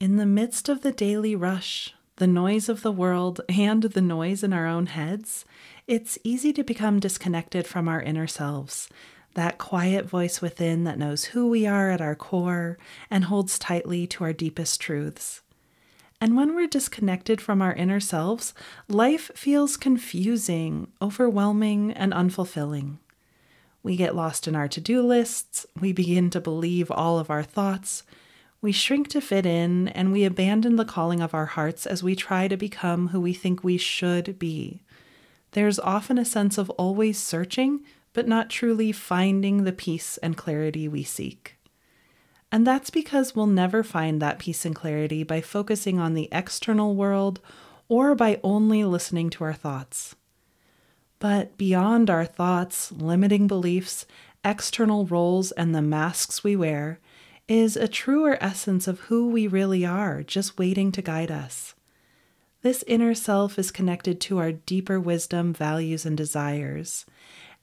In the midst of the daily rush, the noise of the world, and the noise in our own heads, it's easy to become disconnected from our inner selves, that quiet voice within that knows who we are at our core and holds tightly to our deepest truths. And when we're disconnected from our inner selves, life feels confusing, overwhelming, and unfulfilling. We get lost in our to-do lists, we begin to believe all of our thoughts, we shrink to fit in, and we abandon the calling of our hearts as we try to become who we think we should be. There's often a sense of always searching, but not truly finding the peace and clarity we seek. And that's because we'll never find that peace and clarity by focusing on the external world or by only listening to our thoughts. But beyond our thoughts, limiting beliefs, external roles, and the masks we wear, is a truer essence of who we really are, just waiting to guide us. This inner self is connected to our deeper wisdom, values, and desires.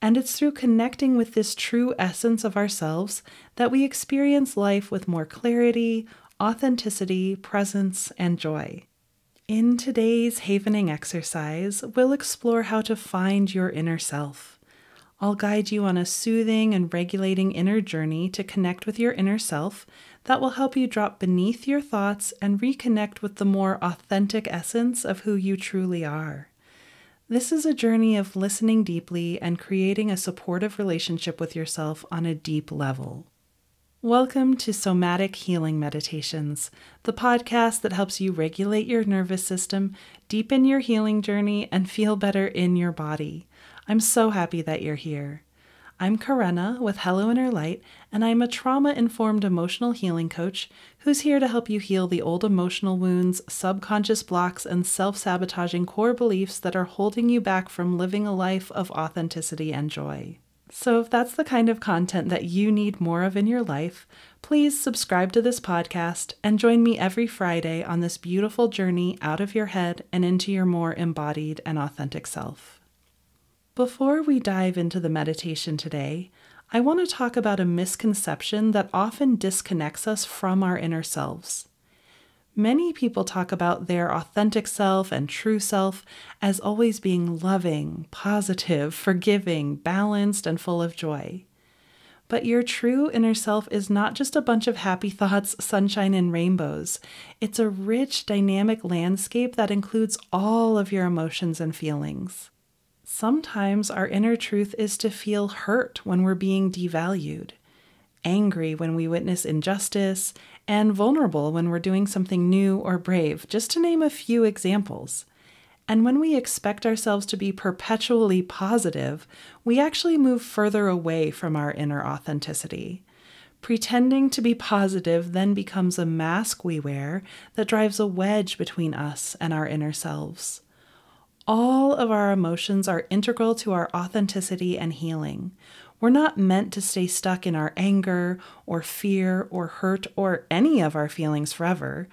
And it's through connecting with this true essence of ourselves that we experience life with more clarity, authenticity, presence, and joy. In today's havening exercise, we'll explore how to find your inner self. I'll guide you on a soothing and regulating inner journey to connect with your inner self that will help you drop beneath your thoughts and reconnect with the more authentic essence of who you truly are. This is a journey of listening deeply and creating a supportive relationship with yourself on a deep level. Welcome to Somatic Healing Meditations, the podcast that helps you regulate your nervous system, deepen your healing journey, and feel better in your body. I'm so happy that you're here. I'm Karenna with Hello Inner Light, and I'm a trauma-informed emotional healing coach who's here to help you heal the old emotional wounds, subconscious blocks, and self-sabotaging core beliefs that are holding you back from living a life of authenticity and joy. So if that's the kind of content that you need more of in your life, please subscribe to this podcast and join me every Friday on this beautiful journey out of your head and into your more embodied and authentic self. Before we dive into the meditation today, I want to talk about a misconception that often disconnects us from our inner selves. Many people talk about their authentic self and true self as always being loving, positive, forgiving, balanced, and full of joy. But your true inner self is not just a bunch of happy thoughts, sunshine, and rainbows. It's a rich, dynamic landscape that includes all of your emotions and feelings. Sometimes our inner truth is to feel hurt when we're being devalued, angry when we witness injustice, and vulnerable when we're doing something new or brave, just to name a few examples. And when we expect ourselves to be perpetually positive, we actually move further away from our inner authenticity. Pretending to be positive then becomes a mask we wear that drives a wedge between us and our inner selves. All of our emotions are integral to our authenticity and healing. We're not meant to stay stuck in our anger or fear or hurt or any of our feelings forever,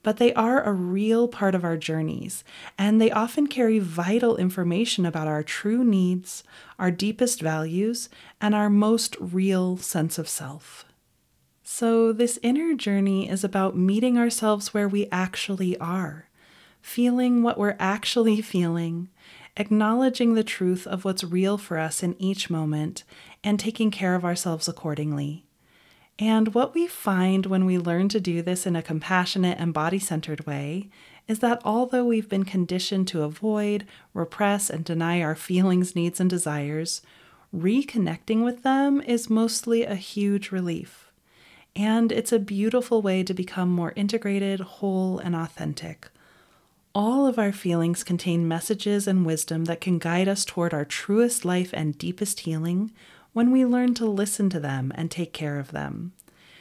but they are a real part of our journeys, and they often carry vital information about our true needs, our deepest values, and our most real sense of self. So this inner journey is about meeting ourselves where we actually are, feeling what we're actually feeling, acknowledging the truth of what's real for us in each moment, and taking care of ourselves accordingly. And what we find when we learn to do this in a compassionate and body-centered way is that although we've been conditioned to avoid, repress, and deny our feelings, needs, and desires, reconnecting with them is mostly a huge relief. And it's a beautiful way to become more integrated, whole, and authentic. All of our feelings contain messages and wisdom that can guide us toward our truest life and deepest healing when we learn to listen to them and take care of them.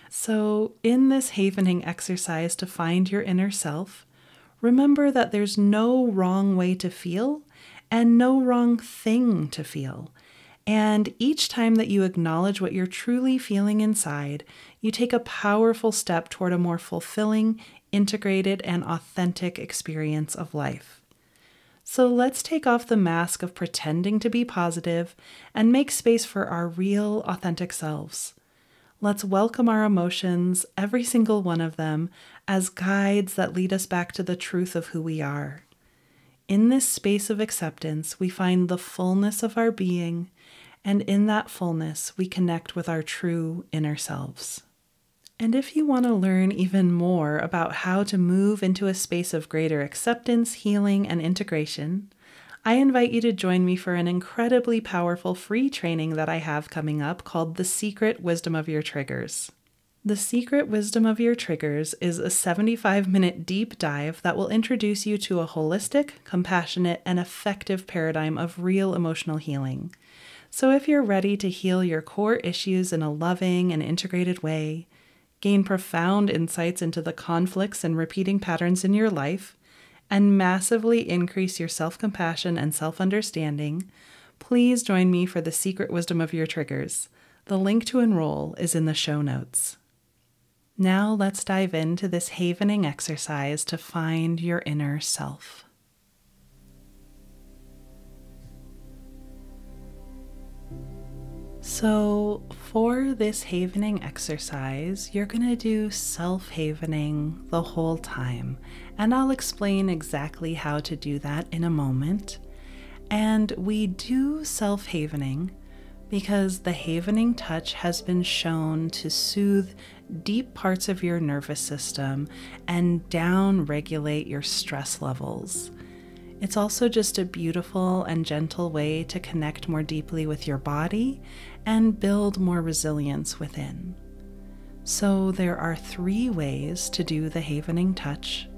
So, in this havening exercise to find your inner self, remember that there's no wrong way to feel and no wrong thing to feel. And each time that you acknowledge what you're truly feeling inside, you take a powerful step toward a more fulfilling, integrated, and authentic experience of life. So let's take off the mask of pretending to be positive and make space for our real, authentic selves. Let's welcome our emotions, every single one of them, as guides that lead us back to the truth of who we are. In this space of acceptance, we find the fullness of our being, and in that fullness, we connect with our true inner selves. And if you want to learn even more about how to move into a space of greater acceptance, healing, and integration, I invite you to join me for an incredibly powerful free training that I have coming up called The Secret Wisdom of Your Triggers. The Secret Wisdom of Your Triggers is a 75-minute deep dive that will introduce you to a holistic, compassionate, and effective paradigm of real emotional healing. So if you're ready to heal your core issues in a loving and integrated way, gain profound insights into the conflicts and repeating patterns in your life, and massively increase your self-compassion and self-understanding, please join me for The Secret Wisdom of Your Triggers. The link to enroll is in the show notes. Now let's dive into this havening exercise to find your inner self. So for this havening exercise, you're going to do self-havening the whole time, and I'll explain exactly how to do that in a moment. And we do self-havening because the havening touch has been shown to soothe deep parts of your nervous system and down-regulate your stress levels. It's also just a beautiful and gentle way to connect more deeply with your body and build more resilience within. So there are 3 ways to do the havening touch.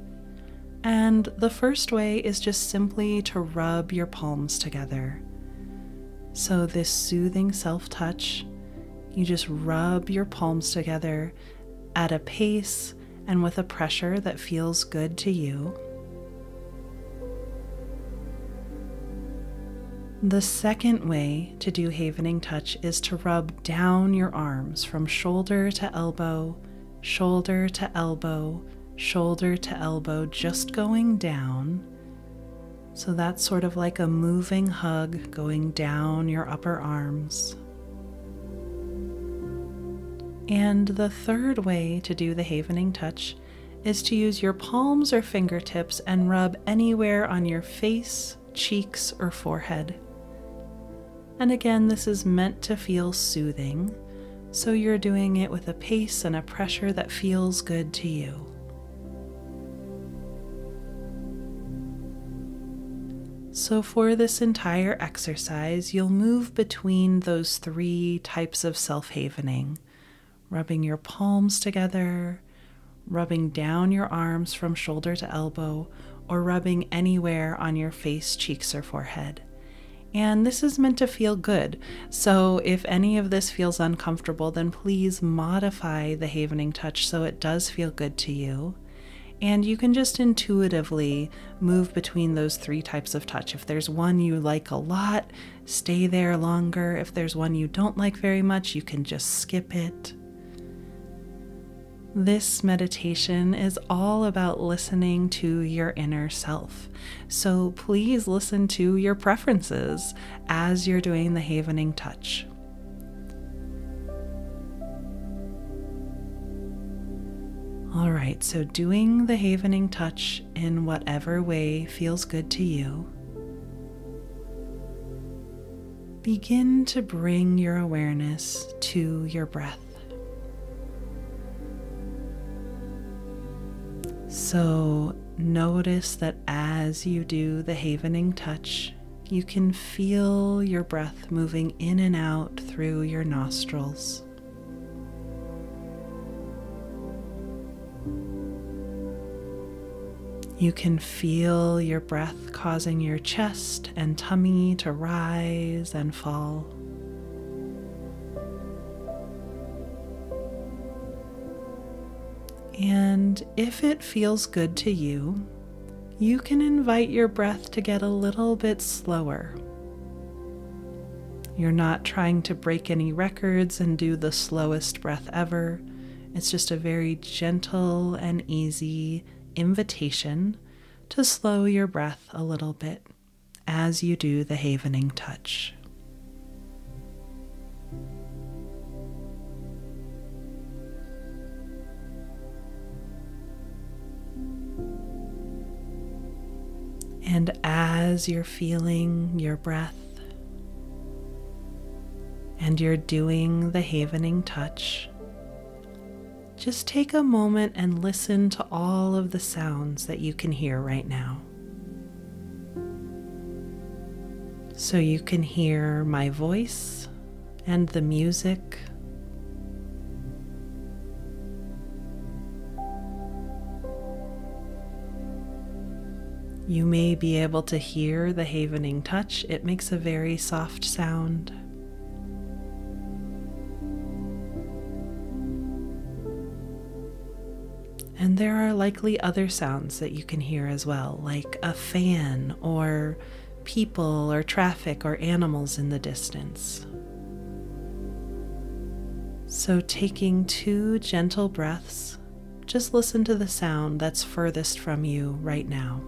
And the first way is just simply to rub your palms together. So this soothing self-touch, you just rub your palms together at a pace and with a pressure that feels good to you. The second way to do havening touch is to rub down your arms from shoulder to elbow, shoulder to elbow, shoulder to elbow, just going down. So that's sort of like a moving hug going down your upper arms. And the third way to do the havening touch is to use your palms or fingertips and rub anywhere on your face, cheeks, or forehead. And again, this is meant to feel soothing, so you're doing it with a pace and a pressure that feels good to you. So for this entire exercise, you'll move between those 3 types of self-havening, rubbing your palms together, rubbing down your arms from shoulder to elbow, or rubbing anywhere on your face, cheeks, or forehead. And this is meant to feel good. So if any of this feels uncomfortable, then please modify the havening touch so it does feel good to you. And you can just intuitively move between those 3 types of touch. If there's one you like a lot, stay there longer. If there's one you don't like very much, you can just skip it. This meditation is all about listening to your inner self. So please listen to your preferences as you're doing the havening touch. All right, so doing the havening touch in whatever way feels good to you. Begin to bring your awareness to your breath. So notice that as you do the havening touch, you can feel your breath moving in and out through your nostrils. You can feel your breath causing your chest and tummy to rise and fall. And if it feels good to you, you can invite your breath to get a little bit slower. You're not trying to break any records and do the slowest breath ever. It's just a very gentle and easy invitation to slow your breath a little bit as you do the havening touch. And as you're feeling your breath and you're doing the havening touch, just take a moment and listen to all of the sounds that you can hear right now. So you can hear my voice and the music. You may be able to hear the havening touch. It makes a very soft sound. And there are likely other sounds that you can hear as well, like a fan or people or traffic or animals in the distance. So taking 2 gentle breaths, just listen to the sound that's furthest from you right now.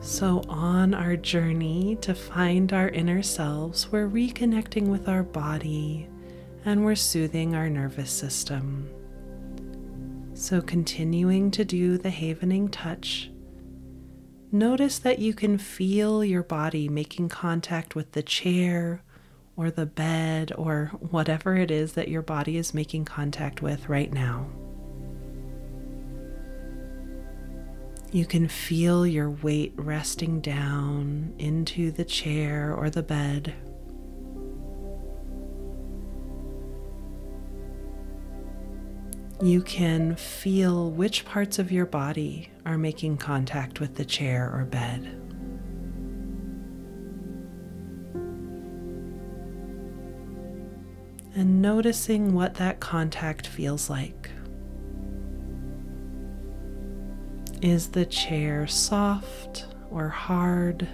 So on our journey to find our inner selves, we're reconnecting with our body and we're soothing our nervous system. So continuing to do the havening touch, notice that you can feel your body making contact with the chair or the bed or whatever it is that your body is making contact with right now. You can feel your weight resting down into the chair or the bed. You can feel which parts of your body are making contact with the chair or bed. And noticing what that contact feels like. Is the chair soft or hard?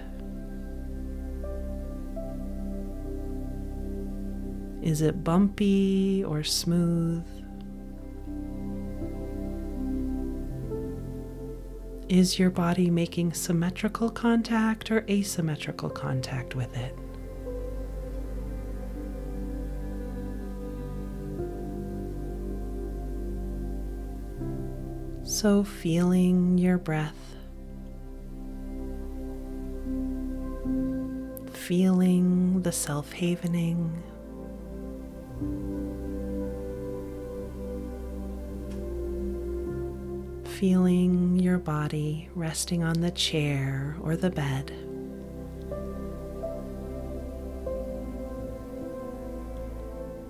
Is it bumpy or smooth? Is your body making symmetrical contact or asymmetrical contact with it? So feeling your breath, feeling the self-havening, feeling your body resting on the chair or the bed.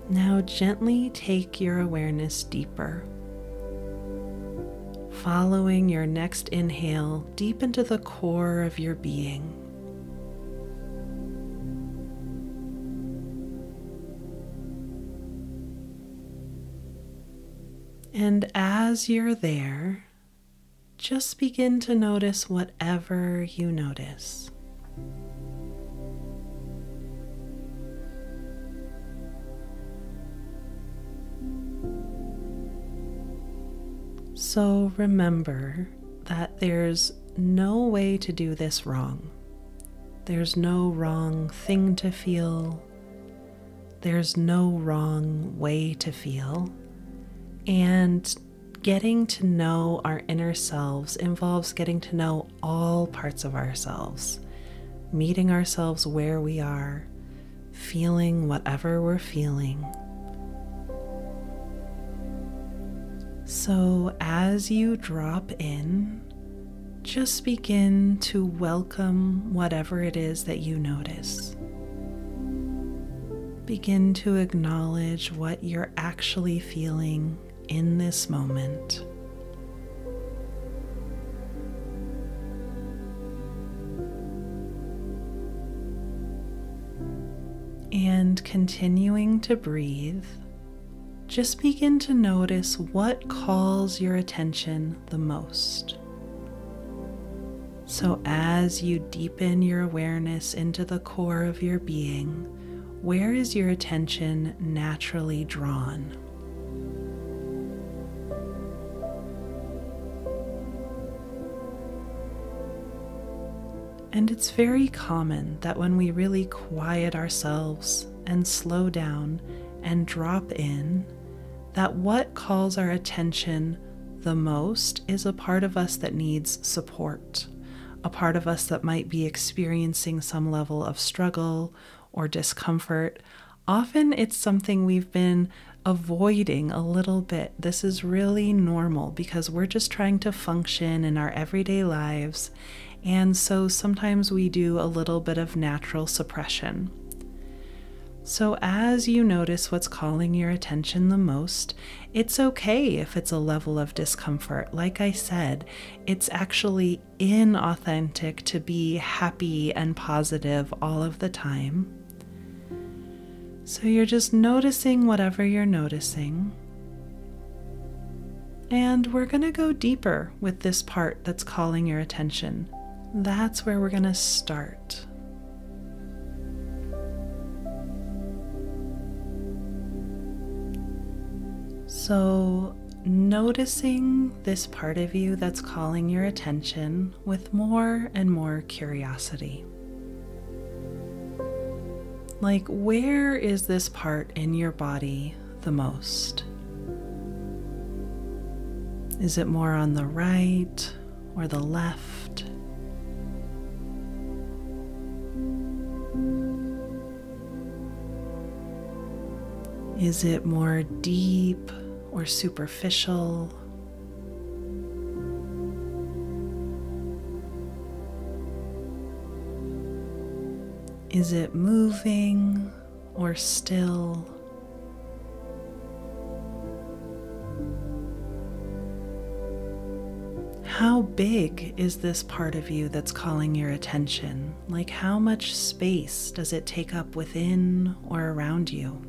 Now gently take your awareness deeper, following your next inhale deep into the core of your being. And as you're there, just begin to notice whatever you notice. So remember that there's no way to do this wrong. There's no wrong thing to feel. There's no wrong way to feel. And getting to know our inner selves involves getting to know all parts of ourselves, meeting ourselves where we are, feeling whatever we're feeling. So as you drop in, just begin to welcome whatever it is that you notice. Begin to acknowledge what you're actually feeling in this moment. And continuing to breathe, just begin to notice what calls your attention the most. So as you deepen your awareness into the core of your being, where is your attention naturally drawn? And it's very common that when we really quiet ourselves and slow down and drop in, that what calls our attention the most is a part of us that needs support, a part of us that might be experiencing some level of struggle or discomfort. Often it's something we've been avoiding a little bit. This is really normal because we're just trying to function in our everyday lives. And so sometimes we do a little bit of natural suppression. So as you notice what's calling your attention the most, it's okay if it's a level of discomfort. Like I said, it's actually inauthentic to be happy and positive all of the time. So you're just noticing whatever you're noticing. And we're going to go deeper with this part that's calling your attention. That's where we're going to start. So, noticing this part of you that's calling your attention with more and more curiosity. Like, where is this part in your body the most? Is it more on the right or the left? Is it more deep or superficial? Is it moving or still? How big is this part of you that's calling your attention? Like, how much space does it take up within or around you?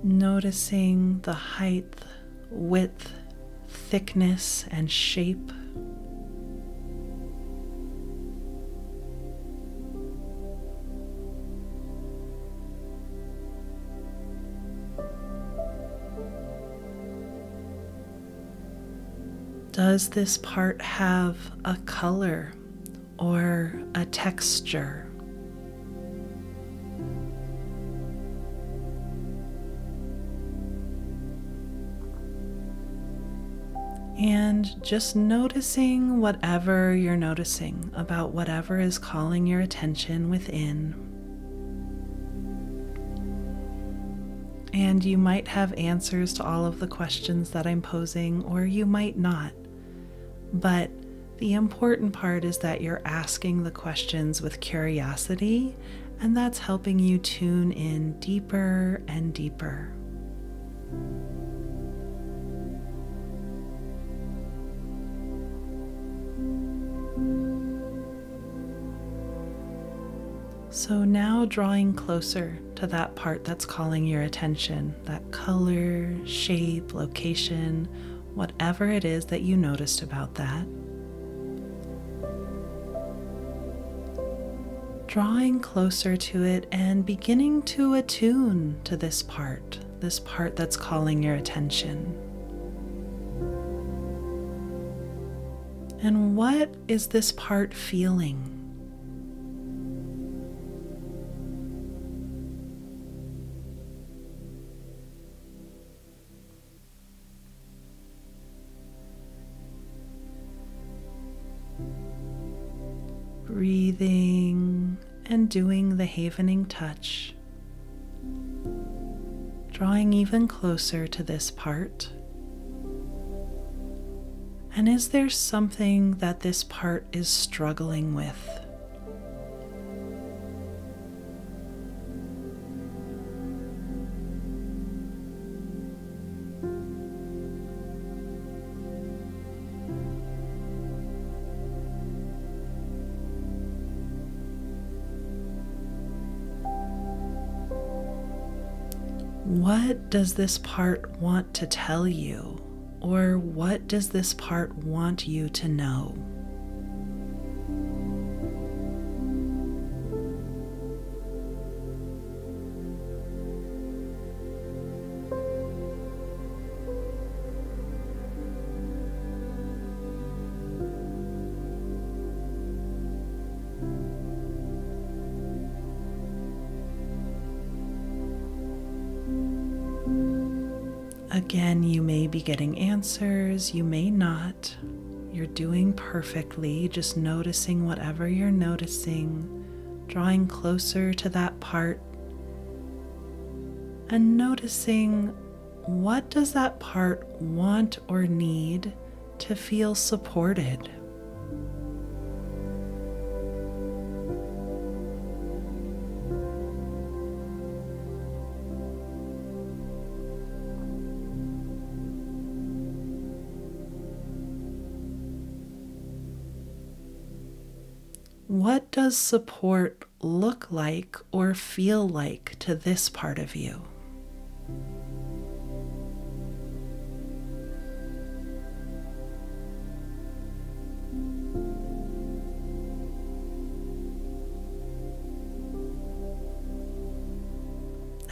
Noticing the height, width, thickness, and shape. Does this part have a color or a texture? And just noticing whatever you're noticing about whatever is calling your attention within. And you might have answers to all of the questions that I'm posing, or you might not. But the important part is that you're asking the questions with curiosity, and that's helping you tune in deeper and deeper. So now drawing closer to that part that's calling your attention, that color, shape, location, whatever it is that you noticed about that. Drawing closer to it and beginning to attune to this part that's calling your attention. And what is this part feeling? Breathing and doing the havening touch, drawing even closer to this part. And is there something that this part is struggling with? What does this part want to tell you? Or what does this part want you to know? Again, you may be getting answers, you may not. You're doing perfectly, just noticing whatever you're noticing, drawing closer to that part, and noticing what does that part want or need to feel supported. What does support look like or feel like to this part of you?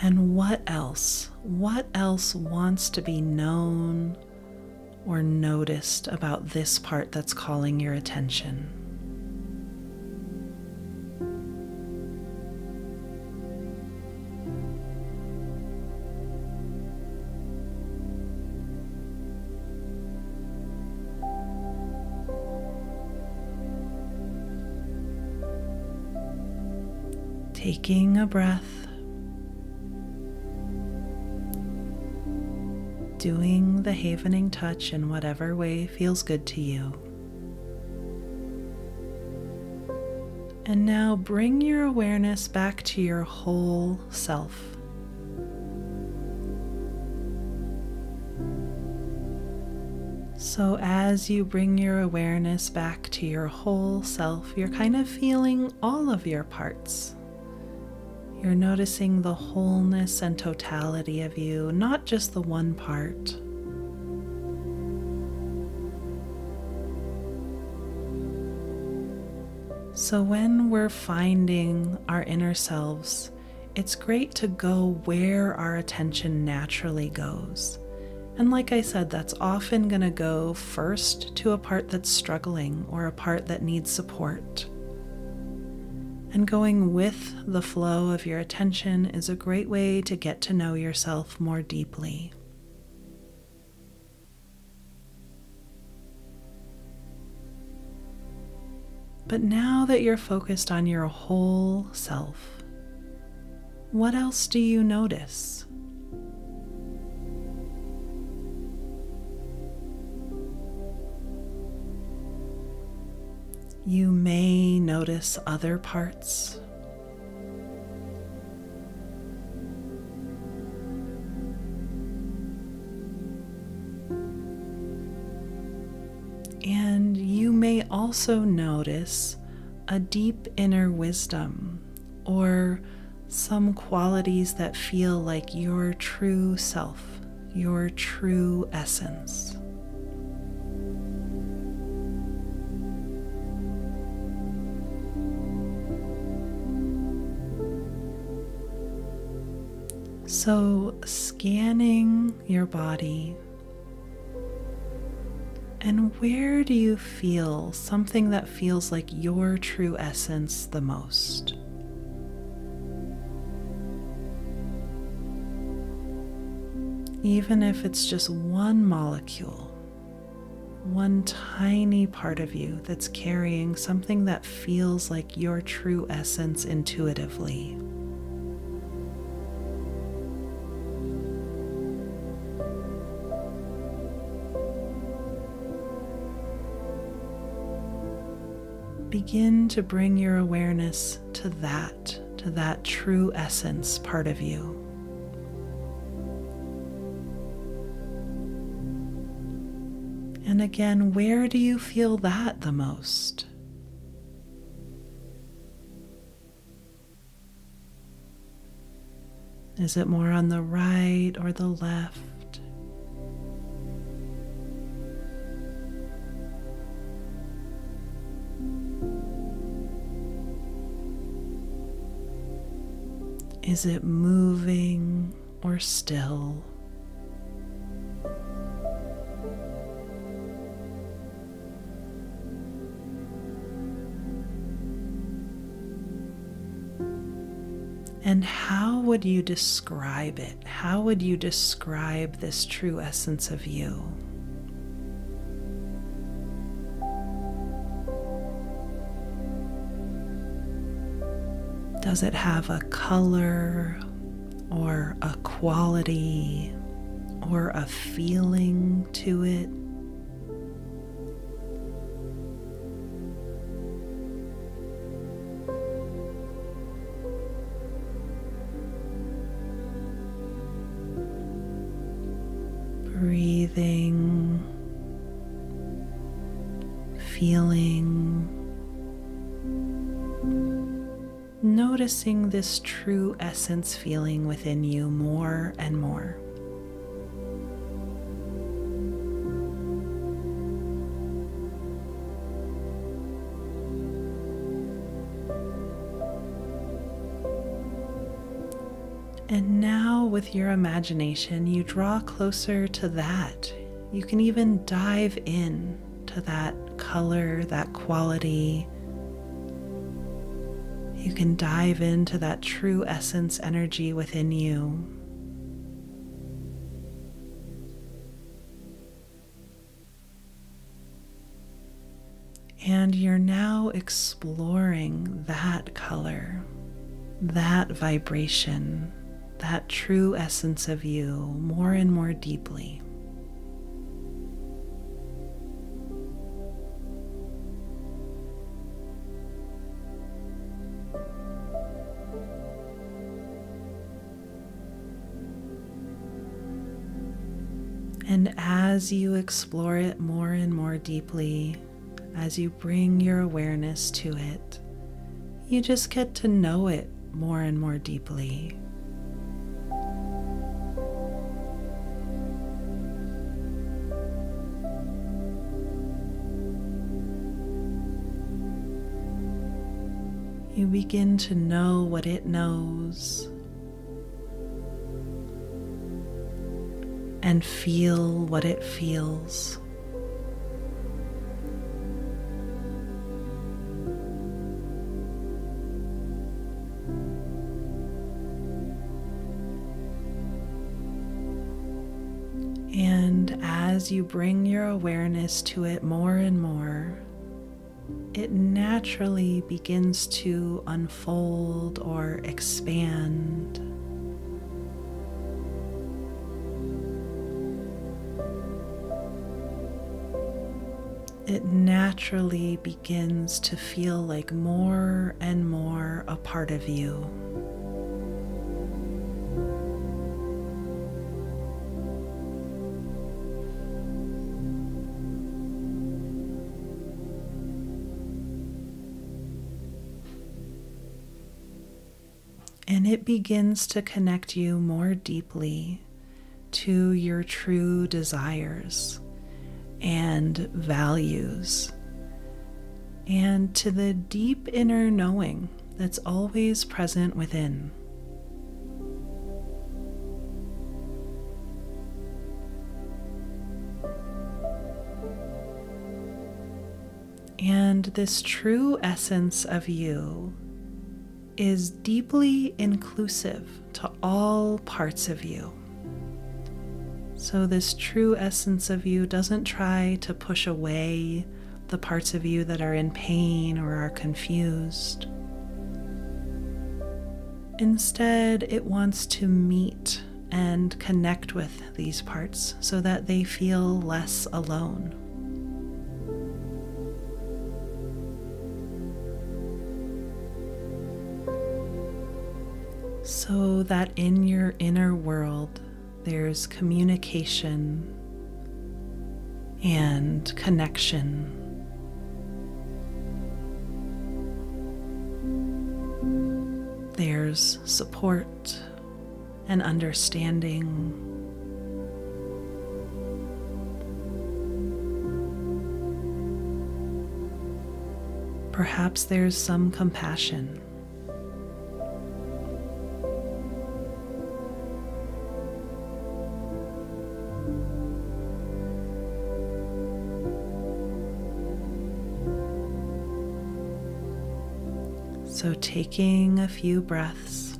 And what else? What else wants to be known or noticed about this part that's calling your attention? Taking a breath, doing the havening touch in whatever way feels good to you. And now bring your awareness back to your whole self. So as you bring your awareness back to your whole self, you're kind of feeling all of your parts. You're noticing the wholeness and totality of you, not just the one part. So when we're finding our inner selves, it's great to go where our attention naturally goes. And like I said, that's often going to go first to a part that's struggling or a part that needs support. And going with the flow of your attention is a great way to get to know yourself more deeply. But now that you're focused on your whole self, what else do you notice? You may notice other parts. And you may also notice a deep inner wisdom or some qualities that feel like your true self, your true essence. So, scanning your body, and where do you feel something that feels like your true essence the most? Even if it's just one molecule, one tiny part of you that's carrying something that feels like your true essence intuitively. Begin to bring your awareness to that true essence part of you. And again, where do you feel that the most? Is it more on the right or the left? Is it moving or still? And how would you describe it? How would you describe this true essence of you? Does it have a color or a quality or a feeling to it? Breathing, feeling, noticing this true essence feeling within you more and more. And now, with your imagination, you draw closer to that. You can even dive in to that color, that quality. You can dive into that true essence energy within you. And you're now exploring that color, that vibration, that true essence of you more and more deeply. And as you explore it more and more deeply, as you bring your awareness to it, you just get to know it more and more deeply. You begin to know what it knows and feel what it feels. And as you bring your awareness to it more and more, it naturally begins to unfold or expand. It naturally begins to feel like more and more a part of you. And it begins to connect you more deeply to your true desires and values, and to the deep inner knowing that's always present within. And this true essence of you is deeply inclusive to all parts of you. So this true essence of you doesn't try to push away the parts of you that are in pain or are confused. Instead, it wants to meet and connect with these parts so that they feel less alone. So that in your inner world, there's communication and connection. There's support and understanding. Perhaps there's some compassion. So taking a few breaths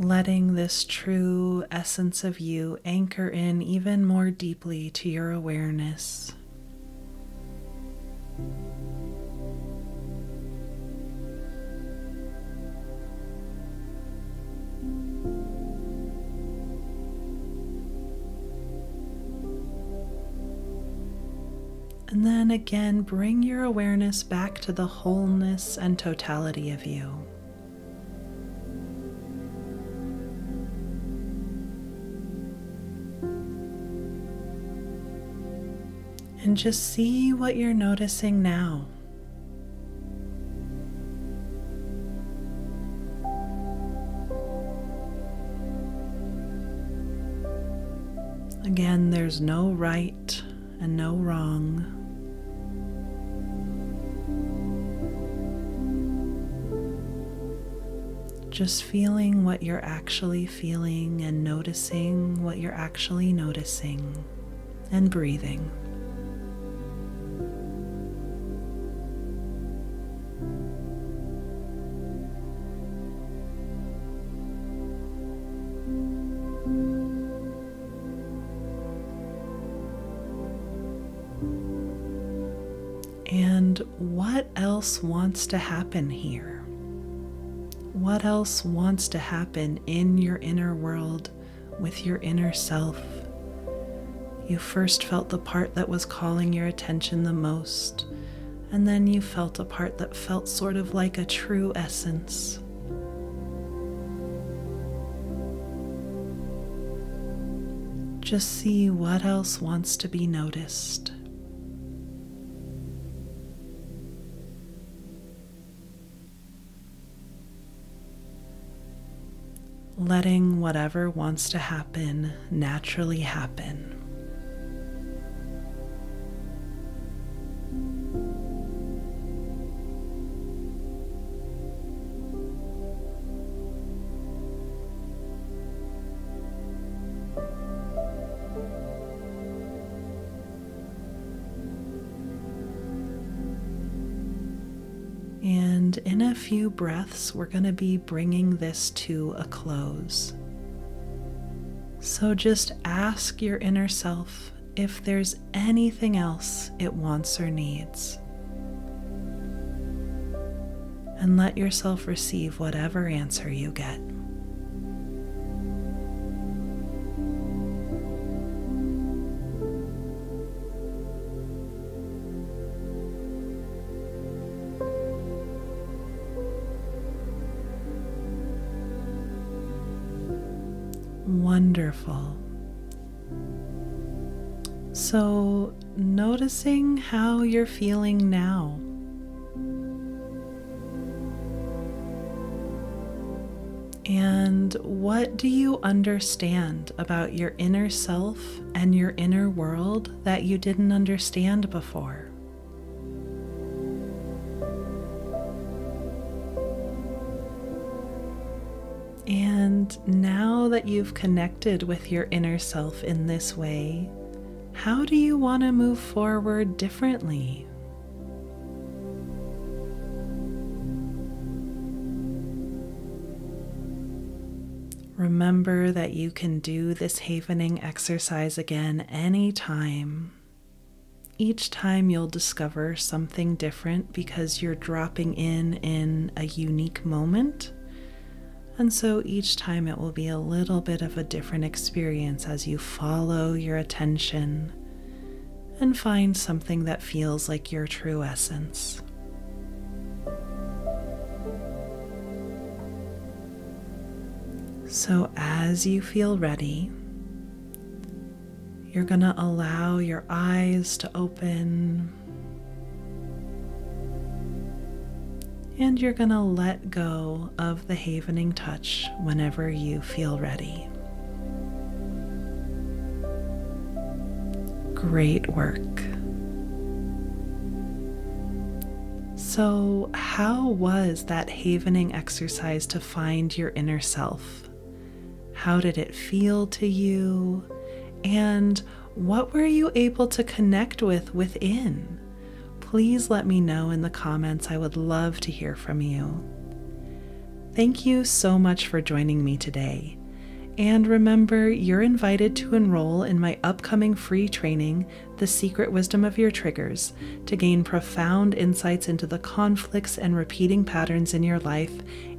letting this true essence of you anchor in even more deeply to your awareness. And then again, bring your awareness back to the wholeness and totality of you. And just see what you're noticing now. Again, there's no right and no wrong. Just feeling what you're actually feeling and noticing what you're actually noticing and breathing. And what else wants to happen here? What else wants to happen in your inner world with your inner self? You first felt the part that was calling your attention the most, and then you felt a part that felt sort of like a true essence. Just see what else wants to be noticed. Letting whatever wants to happen naturally happen. And in a few breaths, we're going to be bringing this to a close. So just ask your inner self if there's anything else it wants or needs. And let yourself receive whatever answer you get. Wonderful. So, noticing how you're feeling now. And what do you understand about your inner self and your inner world that you didn't understand before? And now that you've connected with your inner self in this way, how do you want to move forward differently? Remember that you can do this havening exercise again anytime. Each time you'll discover something different because you're dropping in a unique moment. And so each time it will be a little bit of a different experience as you follow your attention and find something that feels like your true essence. So as you feel ready, you're going to allow your eyes to open. And you're going to let go of the havening touch whenever you feel ready. Great work. So, how was that havening exercise to find your inner self? How did it feel to you? And what were you able to connect with within? Please let me know in the comments. I would love to hear from you. Thank you so much for joining me today. And remember, you're invited to enroll in my upcoming free training, The Secret Wisdom of Your Triggers, to gain profound insights into the conflicts and repeating patterns in your life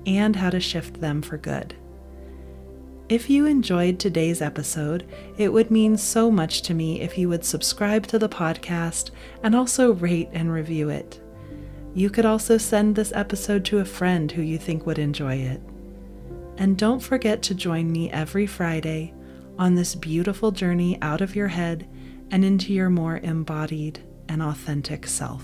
and how to shift them for good. If you enjoyed today's episode, it would mean so much to me if you would subscribe to the podcast and also rate and review it. You could also send this episode to a friend who you think would enjoy it. And don't forget to join me every Friday on this beautiful journey out of your head and into your more embodied and authentic self.